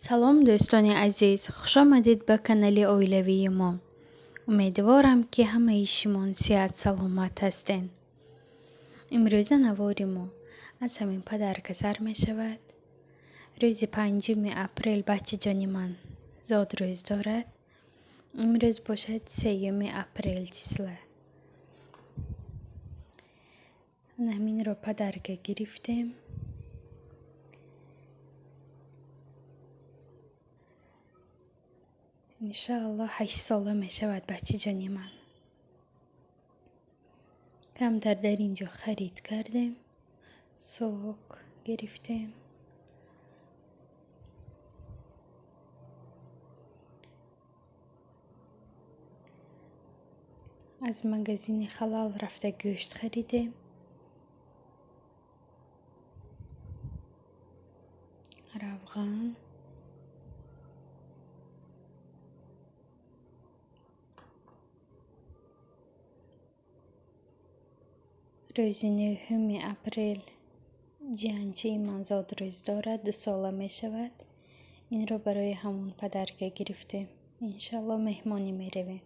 سلام دوستان عزیز، خوش آمدید به کانال اولوی ما. امیدوارم که همه شما صحت سلامت هستین. امروز نوار ما از همین پدر که سر می شود. روز 5 اپریل بچه جان من زاد روز دارد. امروز باشد 3 اپریل چسله. همین رو پدر که گرفتیم. انشاءالله 8 ساله می شود بچه جانی من. کمتر در اینجا خرید کردیم. سوق گرفتیم. از مغازین خلال رفته گوشت خریدیم. روغن، روز 9 اپریل جانچه من زاد روز دارد، 2 ساله می شود. این رو برای همون پدر که گرفتیم. انشالله مهمانی می رویم.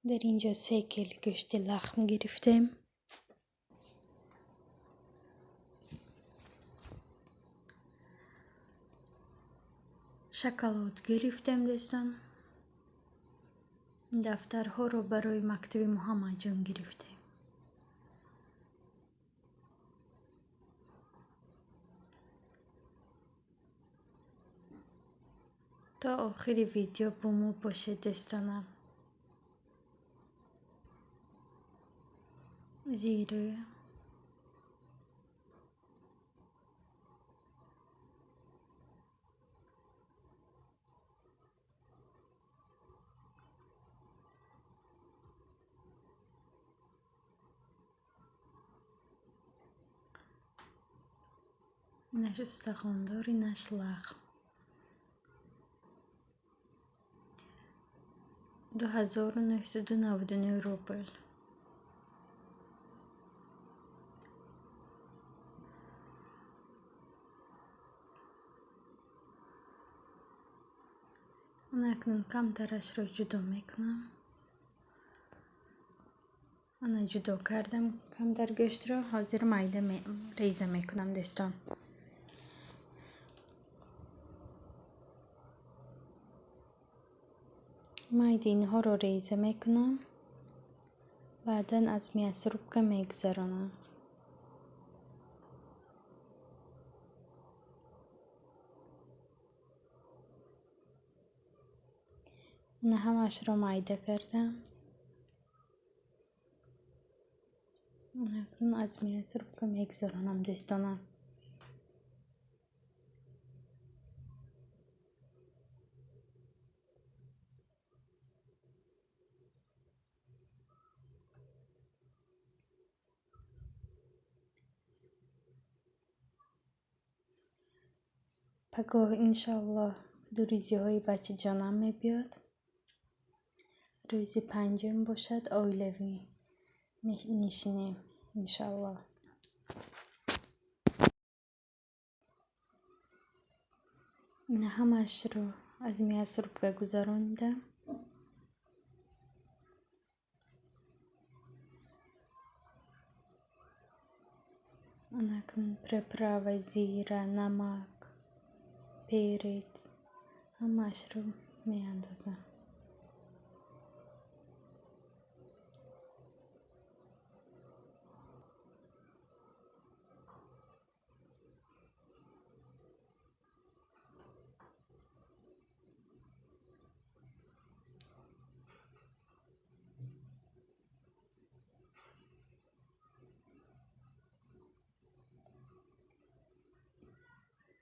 در اینجا 3 کیلو گوشت لحم گرفتیم. شکلات گرفتیم دوستان. دفترها رو برای مکتب محمد جان گرفتیم. تا آخر ویدیو با ما باشید دوستانم. زیره، نش استخونداری نش لحم. 2999 روبل. من اکنون کم ترش رو جدا میکنم. من جدا کردم کم در گوشت رو. حاضر میده ریزه میکنم دوستان. میده اینها رو ریزه میکنم. بعدا از میسروب میگذرانم. من همش رو میده کردم. من اکنون از میسروب میگذرانم دوستانم. پگاه انشالله دو روزی های بچه جانم میبیاد. روز 5 باشد اولوی نشینیم انشالله. من همش رو از میسروب گذراندم. من اکنون پرپراوی زیره، نمک، پیریت همش رو میاندازم.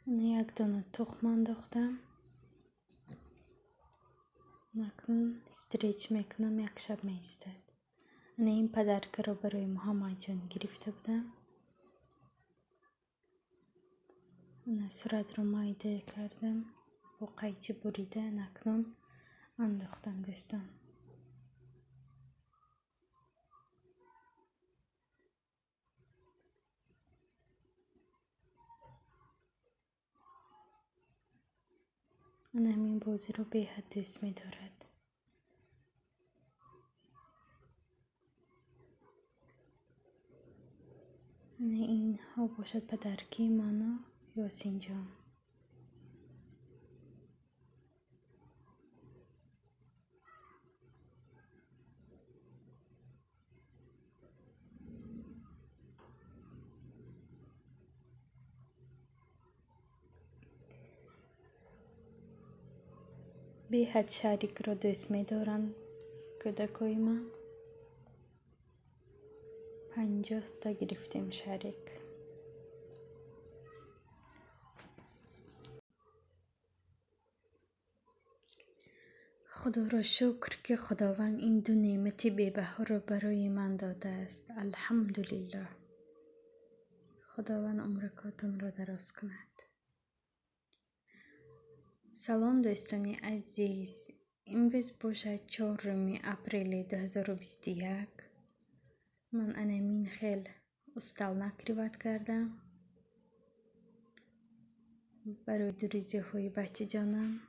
من 1 دانه تخم انداختم. اکنون استریچ میکنم 1 شب میستد. من این پدرک رو برای محمد جان گرفته بودم. من صورت رو مایده کردم با قیچی بریده. اکنون انداختم دستان. همین بازی رو به حد دوست می دارد. این ها باشد پدرکی مانا یا سینجان. به حد شریک رو دوست می دارن کودکای من. 50 تا گرفتیم شریک. خدا را شکر که خداوند این دو نعمت بی‌بها را برای من داده است. الحمدلله. خداوند عمرکاتون را دراز کند. سلام دوستان عزیز. امروز باشد 4 اپریل 2021. من انمین خیل استالنک روایت کردم برای دوریزی های بچه جانم.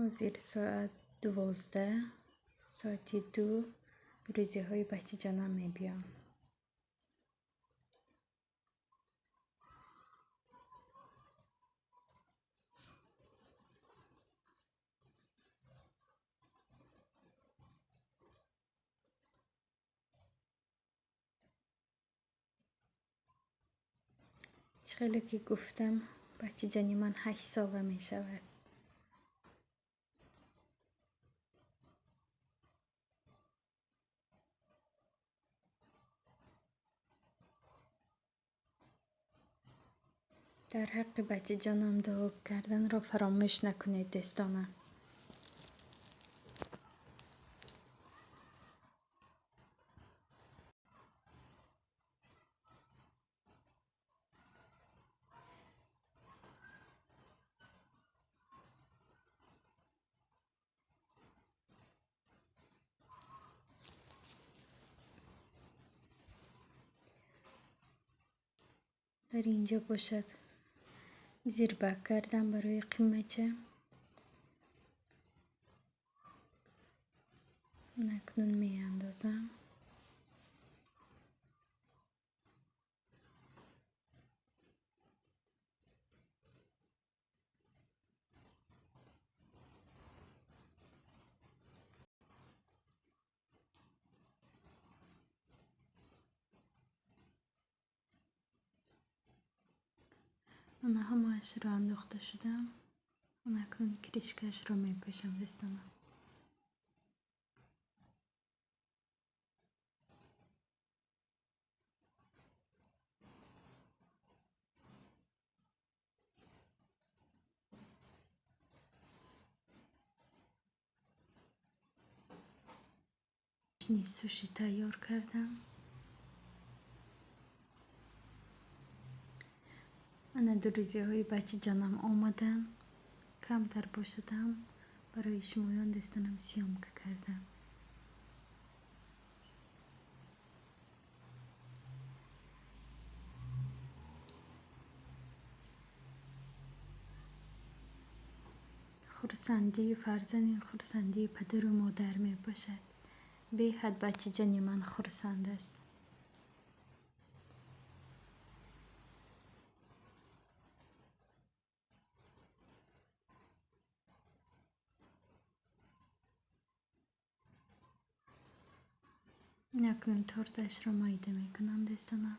زیر ساعت 12 ساعت 2 دوریزی های بچه جانم می بیام. خیلی که گفتم بچه جانی من 8 ساله می شود. در حق بچه جانم دعا کردن را فراموش نکنید دوستانم. در اینجا باشد زیر بک کردم برای قیمچه. اکنون می اندازم. من همه‌اش را انداخته شدم. اکنون کریشکش را می پوشم دوستانم. سوشی تیار کردم. من دوریزی های بچه جانم آمدن. کمتر باشدم برای شمایان دستانم سیام کردم. خرسندی فرزند خرسندی پدر و مادر می باشد. به حد بچه جانی من خرسند است. اکنون تورتش را مایده می کنم دوستانم.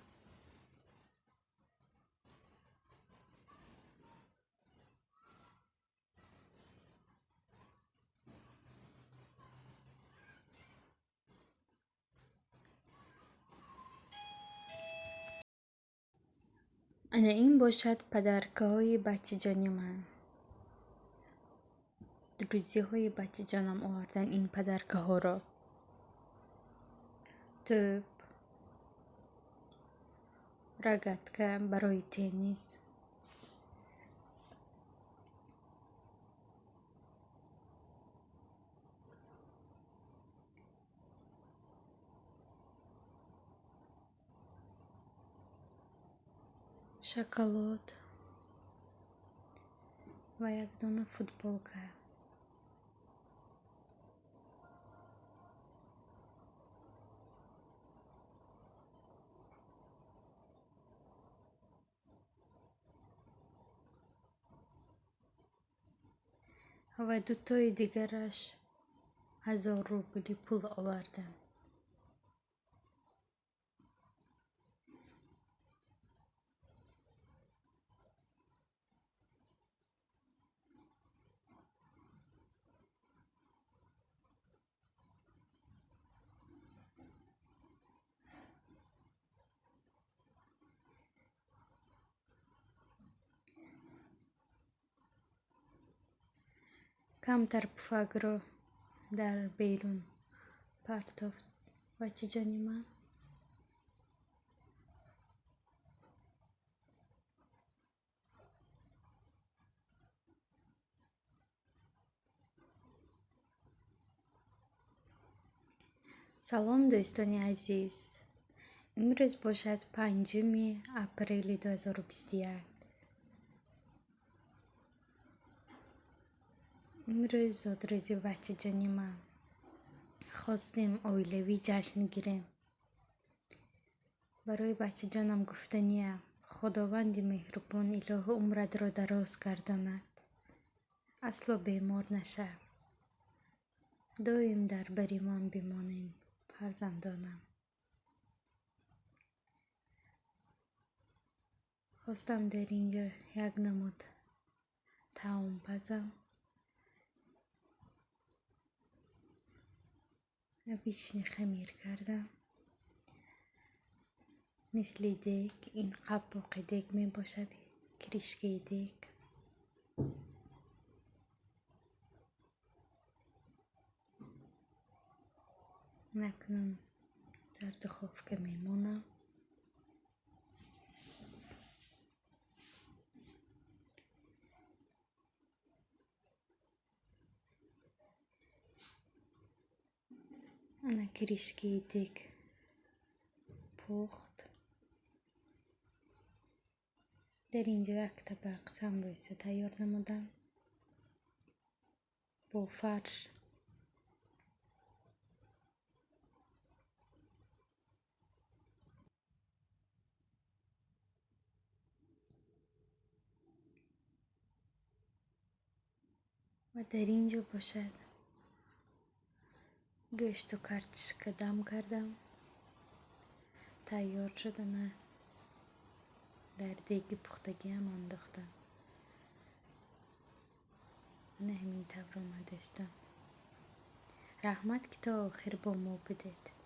این باشد پدرکه های بچه جانی من. دوریزی های بچه جانم آوردن این پدرکه ها را. توپ، راگتکه برای تنیس، شکلات و یک دونه فوتبالکه. و دوتای دیگرش 1000 روبلی پول آوردن. کمتر پفک رو در بیرون پرتافت. بچه جانی من، سلام دوستانی عزیز. امروز باشد 5 اپریل 2021. امروز زادروزی بچه جانی من. خواستیم اویلوی جشن گیریم. برای بچه جانم گفتنیه خداوند مهربان الهی عمرت را دراز گرداند، اصلا بیمار نشه، دایم در بر من بمانین فرزندانم. خواستم در اینجا یک نمود طعام پزم، بیشنی خمیر کردم مثل دیگ. این قباق دیگ می باشد، کرشکی دیگ. نکنم در دخوف که میمونم. انا کرشکی دیگ پخت. در اینجا یک طبق سمبوسه تیار نمودم با فرش. و در اینجا باشد گوشت و کرچ که دم کردم تیار شده، نه در دیگ پختگی هم انداختم. نه همین طور آمده است. رحمت که تا آخر با ما بدید.